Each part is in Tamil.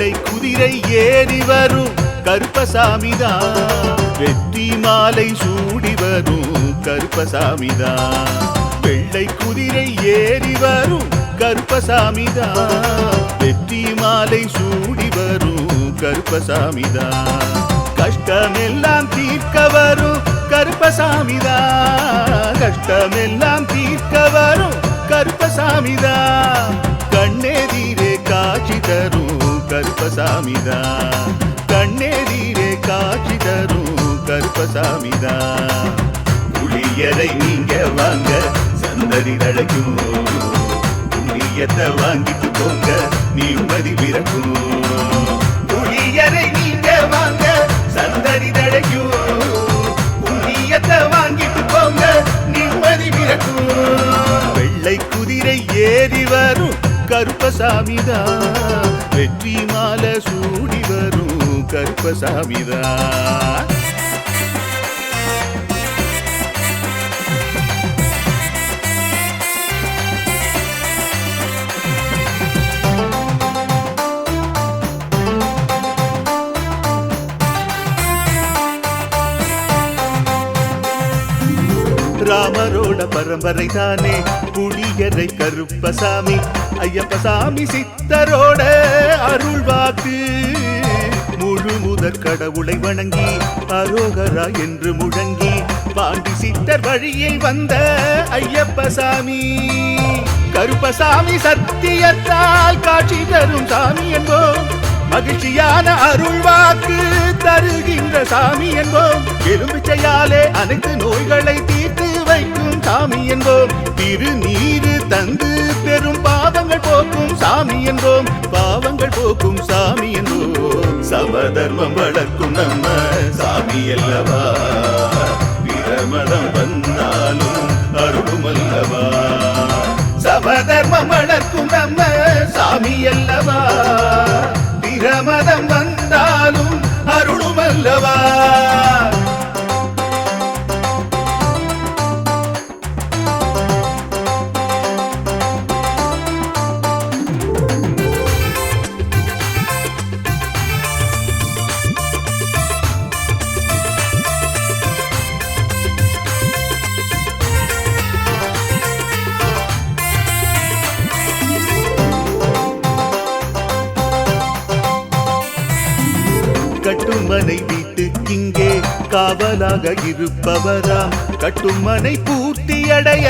வெள்ளை குதிரை ஏறி வரும் கருப்பசாமிதான், வெற்றி மாலை சூடி வரும் கருப்பசாமிதான். வெள்ளை குதிரை ஏறி வரும் கருப்பசாமிதான், வெற்றி மாலை சூடி வரும் கருப்பசாமிதான். கஷ்டமெல்லாம் தீர்க்க வரும் கருப்பசாமிதான், கஷ்டமெல்லாம் தீர்க்க வரும் கருப்பசாமிதான். கண்ணெதிரே காட்சி தரும் கருப்பசாமிதான், கண்ணெதிரே காட்சி தரும் கருப்பசாமிதான். புளியரை நீங்க வாங்க சந்ததி தழைக்கும், புண்ணியத்தை வாங்கிட்டு போங்க நிம்மதி பிறக்கும். புளியரை நீங்க வாங்க சந்ததி தழைக்கும், புண்ணியத்தை வாங்கிட்டு போங்க நிம்மதி பிறக்கும். வெள்ளை குதிரை ஏறி வரும் கருப்பசாமிதான், வெற்றி மாலை சூடி வரும் கருப்பசாமிதான். ராமரோட பரம்பரை தானே புளியரை கருப்பசாமி, ஐயப்பசாமி சித்தரோட அருள் வாக்கு. முழு முதற் கடவுளை வணங்கி அரோகரா என்று முழங்கி பாண்டி சித்தர் வழியில் வந்த ஐயப்பசாமி. கருப்பசாமி சத்தியத்தால் காட்சி தரும் சாமி என்போம், மகிழ்ச்சியான அருள் வாக்கு தருகின்ற சாமி என்போம். எலும்பிச்சையாலே அனைத்து நோய்களை தீர்த்து வைக்கும் சாமி என்போம். திருநீரு தந்து பெரும் பாவங்கள் போக்கும் சாமி என்போம், பாவங்கள் போக்கும் சாமி என்போம். சமதர்மம் வளர்க்கும் நம்ம சாமி அல்லவா, பிரமதம் வந்தாலும் அருளும் அல்லவா. சமதர்மம் வளர்க்கும் நம்ம சாமி அல்லவா, பிரமதம் வந்தாலும் அருளும் அல்லவா. கட்டுமனை வீட்டுக்கிங்கே காவலாக இருப்பவராம், கட்டுமனை பூர்த்தியடைய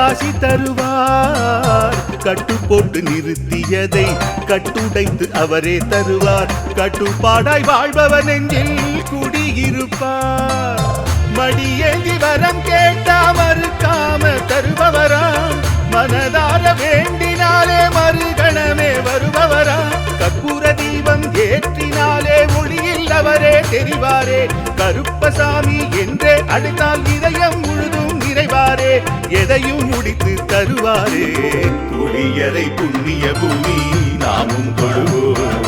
ஆசி தருவார். கட்டு போட்டு நிறுத்தியதை கட்டுடைத்து அவரே தருவார், கட்டுப்பாடாய் வாழ்பவன் நெஞ்சில் குடியிருப்பார். மடியேந்தி வரம் கேட்டா மறுக்காம தருபவராம், மனதார வேண்டினாலே மறுகணமே வருபவராம். கற்பூர தீபம் ஏற்றினாலே ஒளியில் அவரே தெரிவாரே, கருப்பசாமி என்றே அழைத்தால் இதயம் முழுதும் நிறைவாரே, எதையும் முடித்து தருவாரே. புளியரை புண்ணிய பூமி நாமும் தொழுவோம்,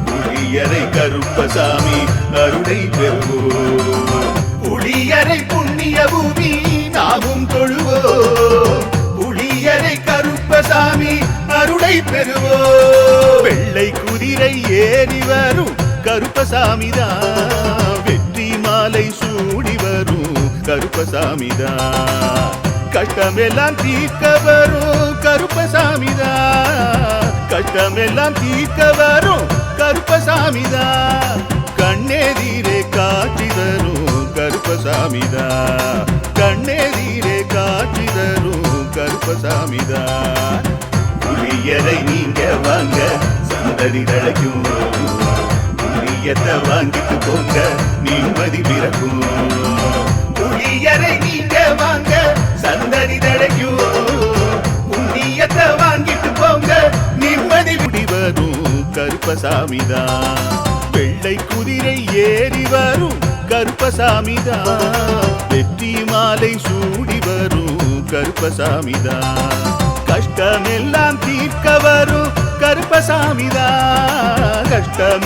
புளியரை கருப்பசாமி அருளை பெறுவோம். புளியரை புண்ணிய பூமி நாமும் தொழுவோம், புளியரை கருப்பசாமி அருளை பெறுவோம். வெள்ளை குதிரை ஏறி வரும் கருப்பசாமிதான், வெற்றி மாலை சூடி வரும் கருப்பசாமிதான். கஷ்டமெல்லாம் தீர்க்க வரும் கருப்பசாமிதான், கஷ்டமெல்லாம் தீர்க்க வரும் கருப்பசாமிதான். கண்ணெதிரே காட்சி தரும் கருப்பசாமிதான், கண்ணெதிரே காட்சி தரும் கருப்பசாமிதான். புளியரை நீங்க வாங்க சந்ததி தழைக்கும், புளியத்தை வாங்கிட்டு போங்க நிம்மதி பிறக்கும். புளியரை நீங்க வாங்க சந்ததி தழைக்கும், புண்ணியத்தை வாங்கிட்டு போங்க நிம்மதி முடிவதும் கருப்பசாமிதான். வெள்ளை குதிரை ஏறி வரும் கருப்பசாமிதான், வெற்றி மாலை சூடி வரும் கருப்பசாமிதான். கஷ்டமெல்லாம் தீர்க்க வரும் கருப்பசாமிதான், கஷ்டம்